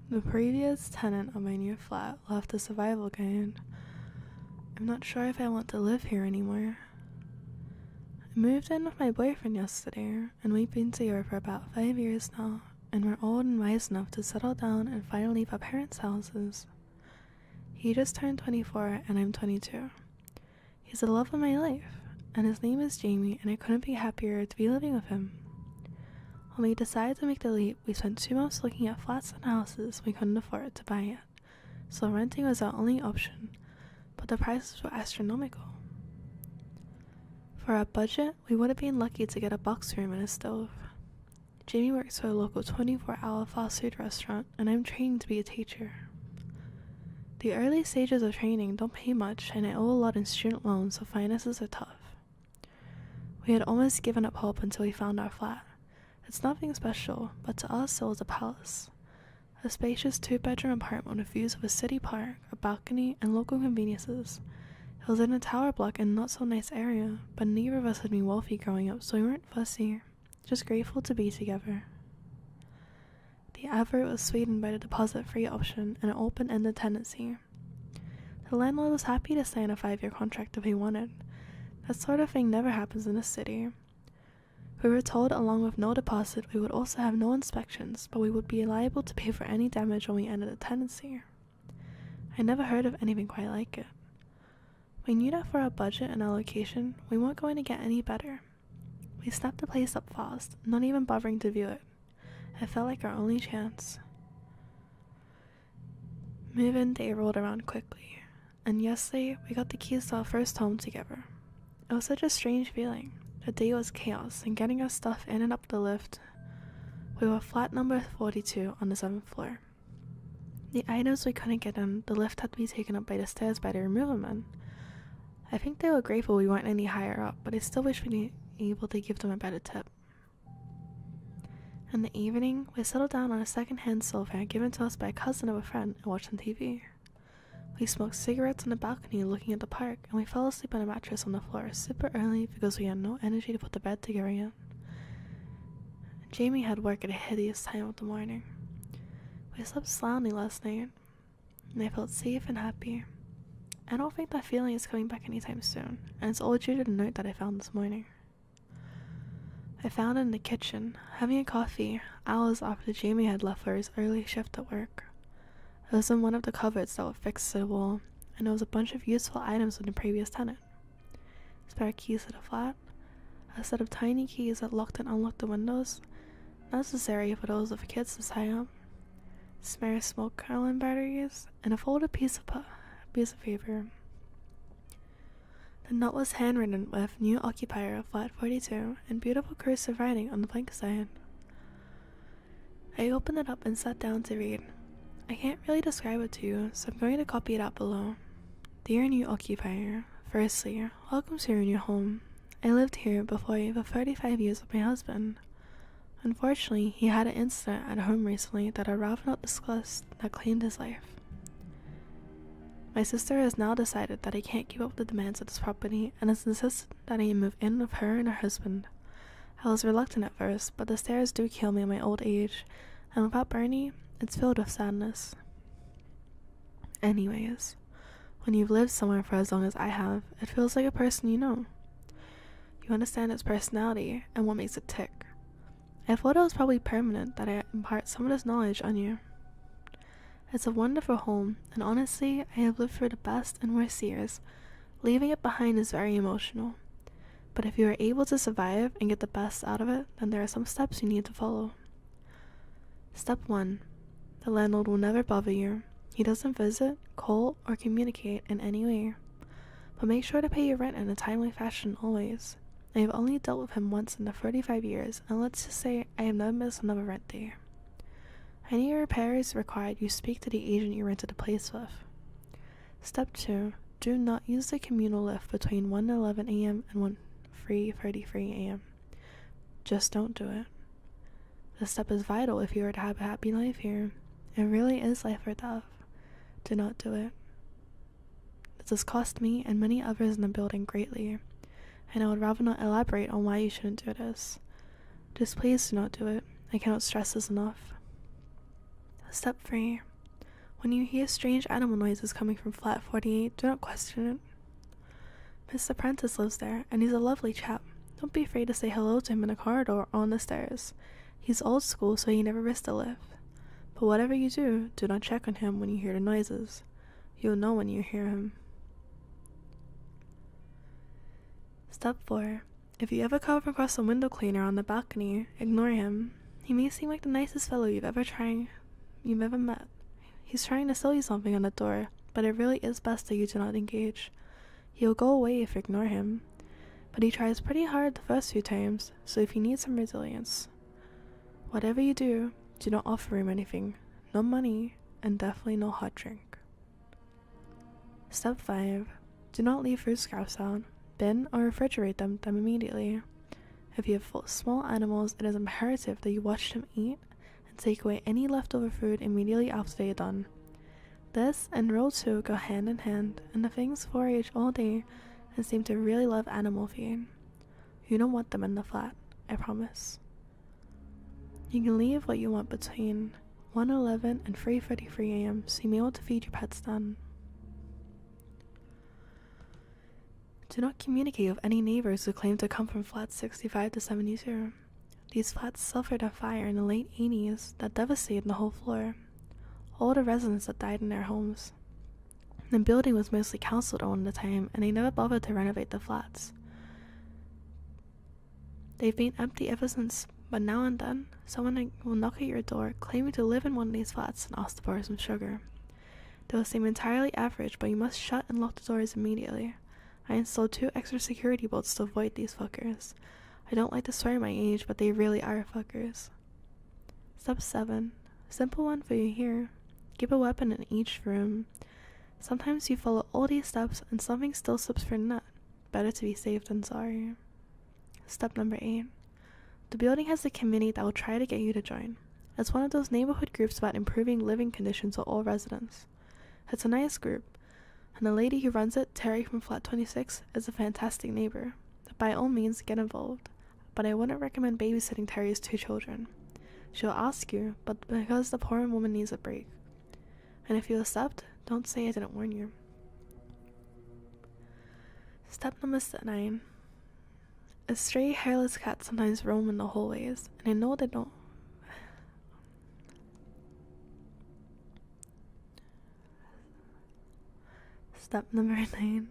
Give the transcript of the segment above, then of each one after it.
The previous tenant of my new flat left a survival guide. I'm not sure if I want to live here anymore. I moved in with my boyfriend yesterday, and we've been together for about 5 years now, and we're old and wise enough to settle down and finally leave our parents' houses. He just turned 24 and I'm 22. He's the love of my life, and his name is Jamie, and I couldn't be happier to be living with him. When we decided to make the leap, we spent 2 months looking at flats and houses we couldn't afford to buy yet, so renting was our only option, but the prices were astronomical. For our budget, we would have been lucky to get a box room and a stove. Jamie works for a local 24-hour fast food restaurant, and I'm training to be a teacher. The early stages of training don't pay much, and I owe a lot in student loans, so finances are tough. We had almost given up hope until we found our flat. It's nothing special, but to us it was a palace. A spacious 2-bedroom apartment with views of a city park, a balcony, and local conveniences. It was in a tower block in a not so nice area, but neither of us had been wealthy growing up, so we weren't fussy, just grateful to be together. The advert was sweetened by the deposit-free option and an open-ended tenancy. The landlord was happy to sign a 5-year contract if he wanted. That sort of thing never happens in this city. We were told along with no deposit we would also have no inspections, but we would be liable to pay for any damage when we ended the tenancy. I never heard of anything quite like it. We knew that for our budget and our location, we weren't going to get any better. We snapped the place up fast, not even bothering to view it. It felt like our only chance. Move-in day rolled around quickly, and yesterday we got the keys to our first home together. It was such a strange feeling. The day was chaos, and getting our stuff in and up the lift. We were flat number 42 on the 7th floor. The items we couldn't get in, the lift had to be taken up by the stairs by the removal men. I think they were grateful we weren't any higher up, but I still wish we'd be able to give them a better tip. In the evening, we settled down on a second-hand sofa given to us by a cousin of a friend and watched some TV. We smoked cigarettes on the balcony looking at the park, and we fell asleep on a mattress on the floor super early because we had no energy to put the bed together yet. Jamie had work at a hideous time of the morning. We slept soundly last night, and I felt safe and happy. I don't think that feeling is coming back anytime soon, and it's all due to the note that I found this morning. I found it in the kitchen, having a coffee, hours after Jamie had left for his early shift at work. It was in one of the cupboards that were fixed to the wall, and there was a bunch of useful items from the previous tenant. Spare keys to the flat, a set of tiny keys that locked and unlocked the windows, necessary for those of kids to tie up, spare smoke curling batteries, and a folded piece of paper. The note was handwritten with "New Occupier of Flat 42" and beautiful cursive writing on the blank side. I opened it up and sat down to read. I can't really describe it to you, so I'm going to copy it out below. Dear new occupier, firstly, welcome to your new home. I lived here before you for 35 years with my husband. Unfortunately, he had an incident at home recently that I'd rather not discuss that claimed his life. My sister has now decided that I can't keep up with the demands of this property and has insisted that I move in with her and her husband. I was reluctant at first, but the stairs do kill me in my old age, and without Bernie, it's filled with sadness. Anyways, when you've lived somewhere for as long as I have, it feels like a person you know. You understand its personality and what makes it tick. I thought it was probably permanent that I impart some of this knowledge on you. It's a wonderful home, and honestly, I have lived through the best and worst years. Leaving it behind is very emotional. But if you are able to survive and get the best out of it, then there are some steps you need to follow. Step 1. The landlord will never bother you. He doesn't visit, call, or communicate in any way. But make sure to pay your rent in a timely fashion always. I have only dealt with him once in the 35 years, and let's just say I have never missed another rent day. Any repairs required, you speak to the agent you rented the place with. Step 2. Do not use the communal lift between 1:11 a.m. and 3:33 a.m. Just don't do it. This step is vital if you are to have a happy life here. It really is life or death. Do not do it. This has cost me and many others in the building greatly, and I would rather not elaborate on why you shouldn't do this. Just please do not do it. I cannot stress this enough. Step 3. When you hear strange animal noises coming from flat 48, do not question it. Mr. Prentice lives there, and he's a lovely chap. Don't be afraid to say hello to him in a corridor or on the stairs. He's old school, so he never risks a lift. But whatever you do not check on him when you hear the noises. You'll know when you hear him. Step 4. If you ever come across a window cleaner on the balcony, ignore him. He may seem like the nicest fellow you've ever met. He's trying to sell you something on the door, but it really is best that you do not engage. He'll go away if you ignore him. But he tries pretty hard the first few times, so if you need some resilience. Whatever you do not offer him anything. No money, and definitely no hot drink. Step 5. Do not leave food scraps out. Bin or refrigerate them immediately. If you have small animals, it is imperative that you watch them eat and take away any leftover food immediately after they are done. This and Rule 2 go hand in hand, and the things forage all day and seem to really love animal feed. You don't want them in the flat, I promise. You can leave what you want between 1:11 and 3:33 a.m. so you may be able to feed your pets then. Do not communicate with any neighbors who claim to come from flats 65 to 72. These flats suffered a fire in the late 80s that devastated the whole floor. All the residents that died in their homes. The building was mostly council owned at the time, and they never bothered to renovate the flats. They've been empty ever since, but now and then, someone will knock at your door claiming to live in one of these flats and ask to borrow some sugar. They will seem entirely average, but you must shut and lock the doors immediately. I installed 2 extra security bolts to avoid these fuckers. I don't like to swear my age, but they really are fuckers. Step 7. Simple one for you here. Keep a weapon in each room. Sometimes you follow all these steps and something still slips through the net. Better to be safe than sorry. Step number 8. The building has a committee that will try to get you to join. It's one of those neighborhood groups about improving living conditions for all residents. It's a nice group, and the lady who runs it, Terry from flat 26, is a fantastic neighbor. By all means, get involved, but I wouldn't recommend babysitting Terry's 2 children. She'll ask you, but because the poor woman needs a break. And if you accept, don't say I didn't warn you. Step number 9. A stray hairless cat sometimes roam in the hallways, and I know they don't. Step number 9.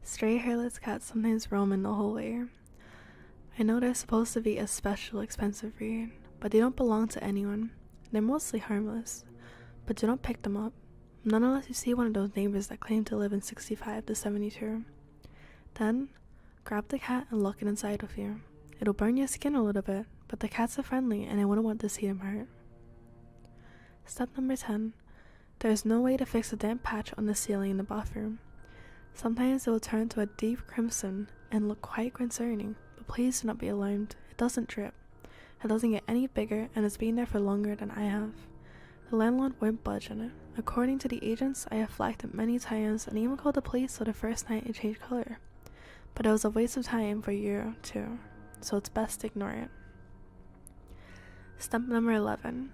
Stray hairless cats sometimes roam in the hallway. I know they're supposed to be a special, expensive breed, but they don't belong to anyone. They're mostly harmless, but do not pick them up. Not unless you see one of those neighbors that claim to live in 65 to 72. Then, grab the cat and lock it inside with you. It'll burn your skin a little bit, but the cats are friendly and I wouldn't want to see them hurt. Step number 10. There is no way to fix a damp patch on the ceiling in the bathroom. Sometimes it will turn to a deep crimson and look quite concerning, but please do not be alarmed. It doesn't drip. It doesn't get any bigger and it's been there for longer than I have. The landlord won't budge on it. According to the agents, I have flagged it many times and even called the police for the first night it changed color. But it was a waste of time for you too, so it's best to ignore it. Step number 11.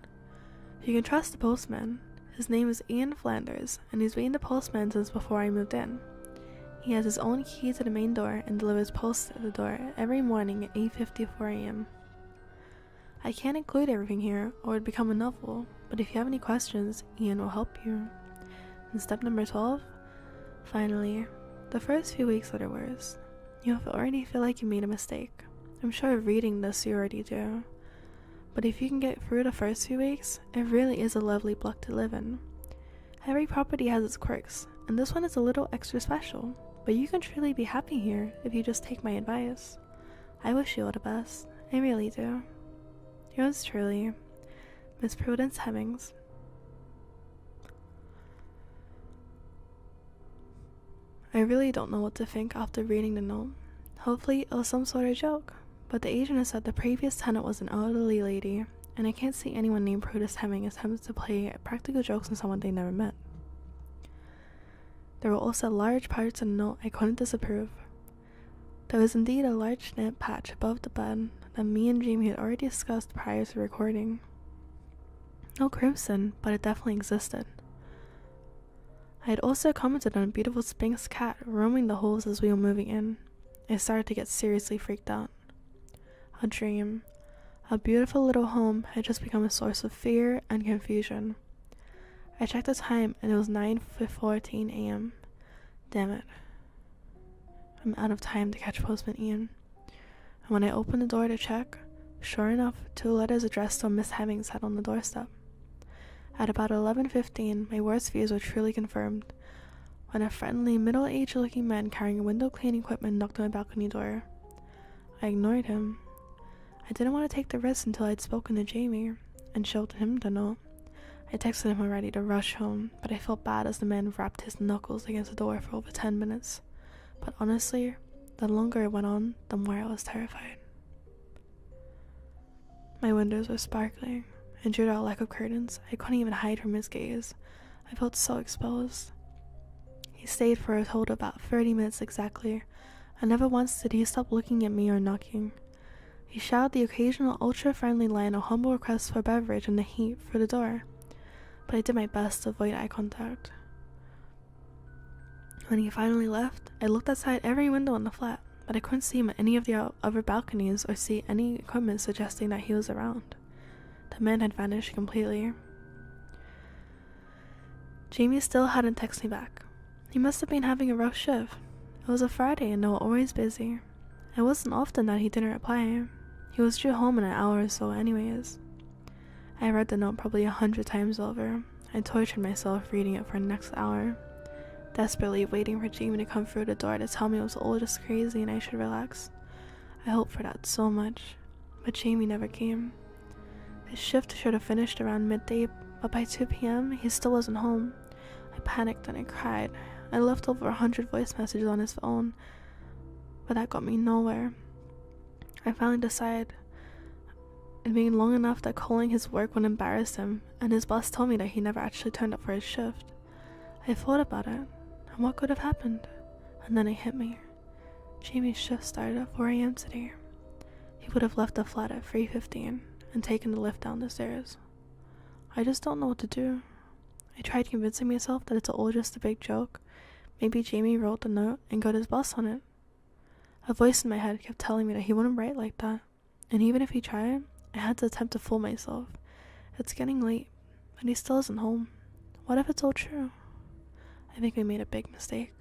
You can trust the postman. His name is Ian Flanders, and he's been the postman since before I moved in. He has his own key to the main door and delivers post at the door every morning at 8:54 a.m. I can't include everything here, or it would become a novel, but if you have any questions, Ian will help you. And step number 12. Finally, the first few weeks are the worst. You already feel like you made a mistake. I'm sure reading this you already do. But if you can get through the first few weeks, it really is a lovely block to live in. Every property has its quirks, and this one is a little extra special, but you can truly be happy here if you just take my advice. I wish you all the best. I really do. Yours truly, Miss Prudence Hemmings. I really don't know what to think after reading the note. Hopefully it was some sort of joke, but the agent has said the previous tenant was an elderly lady, and I can't see anyone named Prudence Hemming attempt to play practical jokes on someone they never met. There were also large parts of the note I couldn't disapprove. There was indeed a large damp patch above the bed that me and Jamie had already discussed prior to recording. No crimson, but it definitely existed. I had also commented on a beautiful Sphynx cat roaming the halls as we were moving in. I started to get seriously freaked out. A dream, a beautiful little home, had just become a source of fear and confusion. I checked the time and it was 9:14 a.m. Damn it. I'm out of time to catch Postman Ian. And when I opened the door to check, sure enough, 2 letters addressed to Miss Hemming sat on the doorstep. At about 11:15, my worst fears were truly confirmed when a friendly, middle-aged looking man carrying window cleaning equipment knocked on my balcony door. I ignored him. I didn't want to take the risk until I'd spoken to Jamie and showed him the note. I texted him already to rush home, but I felt bad as the man rapped his knuckles against the door for over 10 minutes. But honestly, the longer it went on, the more I was terrified. My windows were sparkling, and due to our lack of curtains, I couldn't even hide from his gaze. I felt so exposed. He stayed for a total of about 30 minutes exactly, and never once did he stop looking at me or knocking. He shouted the occasional ultra-friendly line of humble requests for beverage in the heat through the door, but I did my best to avoid eye contact. When he finally left, I looked outside every window in the flat, but I couldn't see him at any of the other balconies or see any equipment suggesting that he was around. The man had vanished completely. Jamie still hadn't texted me back. He must have been having a rough shift. It was a Friday and they were always busy. It wasn't often that he didn't reply. He was due home in an hour or so anyways. I read the note probably 100 times over. I tortured myself reading it for the next hour, desperately waiting for Jamie to come through the door to tell me it was all just crazy and I should relax. I hoped for that so much, but Jamie never came. His shift should have finished around midday, but by 2 p.m. he still wasn't home. I panicked and I cried. I left over 100 voice messages on his phone, but that got me nowhere. I finally decided it being long enough that calling his work would embarrass him, and his boss told me that he never actually turned up for his shift. I thought about it, and what could have happened, and then it hit me. Jamie's shift started at 4 a.m. today. He would have left the flat at 3:15 and taken the lift down the stairs. I just don't know what to do. I tried convincing myself that it's all just a big joke. Maybe Jamie wrote the note and got his boss on it. A voice in my head kept telling me that he wouldn't write like that, and even if he tried, I had to attempt to fool myself. It's getting late, and he still isn't home. What if it's all true? I think we made a big mistake.